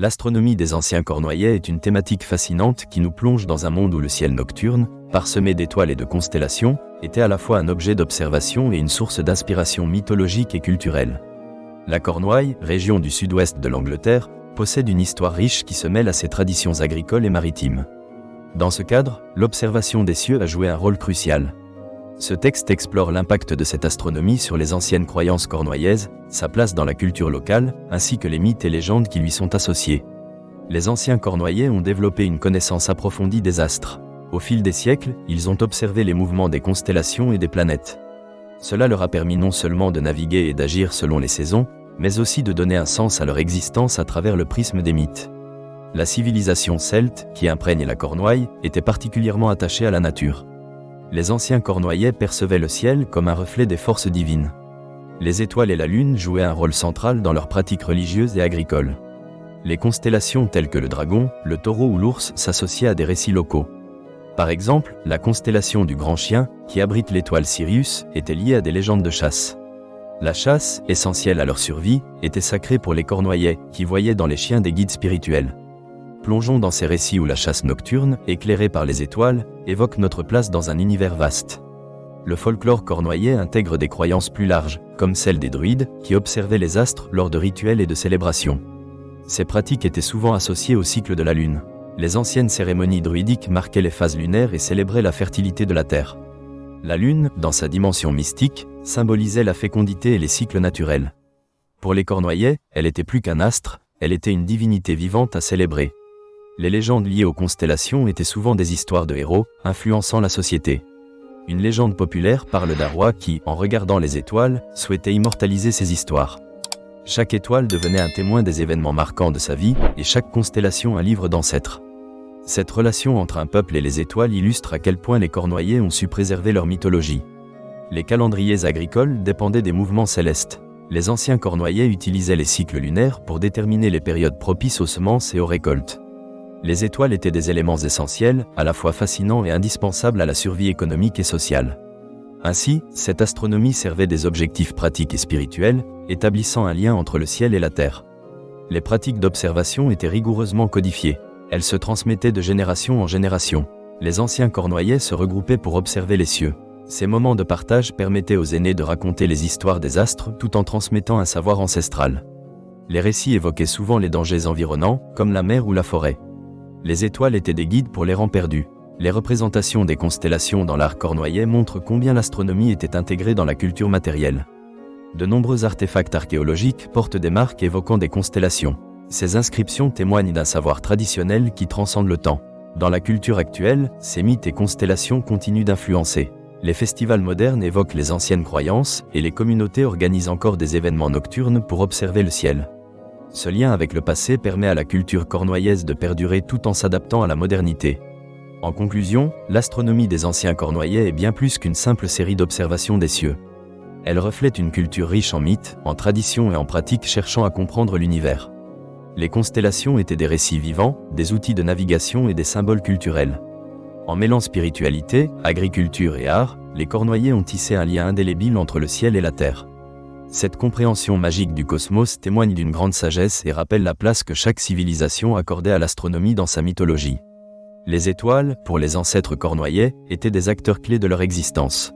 L'astronomie des anciens Cornouaillais est une thématique fascinante qui nous plonge dans un monde où le ciel nocturne, parsemé d'étoiles et de constellations, était à la fois un objet d'observation et une source d'inspiration mythologique et culturelle. La Cornouaille, région du sud-ouest de l'Angleterre, possède une histoire riche qui se mêle à ses traditions agricoles et maritimes. Dans ce cadre, l'observation des cieux a joué un rôle crucial. Ce texte explore l'impact de cette astronomie sur les anciennes croyances cornouaillaises, sa place dans la culture locale, ainsi que les mythes et légendes qui lui sont associés. Les anciens Cornouaillais ont développé une connaissance approfondie des astres. Au fil des siècles, ils ont observé les mouvements des constellations et des planètes. Cela leur a permis non seulement de naviguer et d'agir selon les saisons, mais aussi de donner un sens à leur existence à travers le prisme des mythes. La civilisation celte, qui imprègne la Cornouaille, était particulièrement attachée à la nature. Les anciens Cornouaillais percevaient le ciel comme un reflet des forces divines. Les étoiles et la lune jouaient un rôle central dans leurs pratiques religieuses et agricoles. Les constellations telles que le dragon, le taureau ou l'ours s'associaient à des récits locaux. Par exemple, la constellation du Grand Chien, qui abrite l'étoile Sirius, était liée à des légendes de chasse. La chasse, essentielle à leur survie, était sacrée pour les Cornouaillais, qui voyaient dans les chiens des guides spirituels. Plongeons dans ces récits où la chasse nocturne, éclairée par les étoiles, évoque notre place dans un univers vaste. Le folklore cornouaillais intègre des croyances plus larges, comme celle des druides, qui observaient les astres lors de rituels et de célébrations. Ces pratiques étaient souvent associées au cycle de la lune. Les anciennes cérémonies druidiques marquaient les phases lunaires et célébraient la fertilité de la terre. La lune, dans sa dimension mystique, symbolisait la fécondité et les cycles naturels. Pour les Cornouaillais, elle était plus qu'un astre, elle était une divinité vivante à célébrer. Les légendes liées aux constellations étaient souvent des histoires de héros, influençant la société. Une légende populaire parle d'un roi qui, en regardant les étoiles, souhaitait immortaliser ses histoires. Chaque étoile devenait un témoin des événements marquants de sa vie, et chaque constellation un livre d'ancêtres. Cette relation entre un peuple et les étoiles illustre à quel point les Cornouaillais ont su préserver leur mythologie. Les calendriers agricoles dépendaient des mouvements célestes. Les anciens Cornouaillais utilisaient les cycles lunaires pour déterminer les périodes propices aux semences et aux récoltes. Les étoiles étaient des éléments essentiels, à la fois fascinants et indispensables à la survie économique et sociale. Ainsi, cette astronomie servait des objectifs pratiques et spirituels, établissant un lien entre le ciel et la terre. Les pratiques d'observation étaient rigoureusement codifiées. Elles se transmettaient de génération en génération. Les anciens Cornouaillais se regroupaient pour observer les cieux. Ces moments de partage permettaient aux aînés de raconter les histoires des astres tout en transmettant un savoir ancestral. Les récits évoquaient souvent les dangers environnants, comme la mer ou la forêt. Les étoiles étaient des guides pour l'errant perdu. Les représentations des constellations dans l'art cornouaillais montrent combien l'astronomie était intégrée dans la culture matérielle. De nombreux artefacts archéologiques portent des marques évoquant des constellations. Ces inscriptions témoignent d'un savoir traditionnel qui transcende le temps. Dans la culture actuelle, ces mythes et constellations continuent d'influencer. Les festivals modernes évoquent les anciennes croyances et les communautés organisent encore des événements nocturnes pour observer le ciel. Ce lien avec le passé permet à la culture cornouaillaise de perdurer tout en s'adaptant à la modernité. En conclusion, l'astronomie des anciens Cornouaillais est bien plus qu'une simple série d'observations des cieux. Elle reflète une culture riche en mythes, en traditions et en pratiques cherchant à comprendre l'univers. Les constellations étaient des récits vivants, des outils de navigation et des symboles culturels. En mêlant spiritualité, agriculture et art, les Cornouaillais ont tissé un lien indélébile entre le ciel et la terre. Cette compréhension magique du cosmos témoigne d'une grande sagesse et rappelle la place que chaque civilisation accordait à l'astronomie dans sa mythologie. Les étoiles, pour les ancêtres cornouaillais, étaient des acteurs clés de leur existence.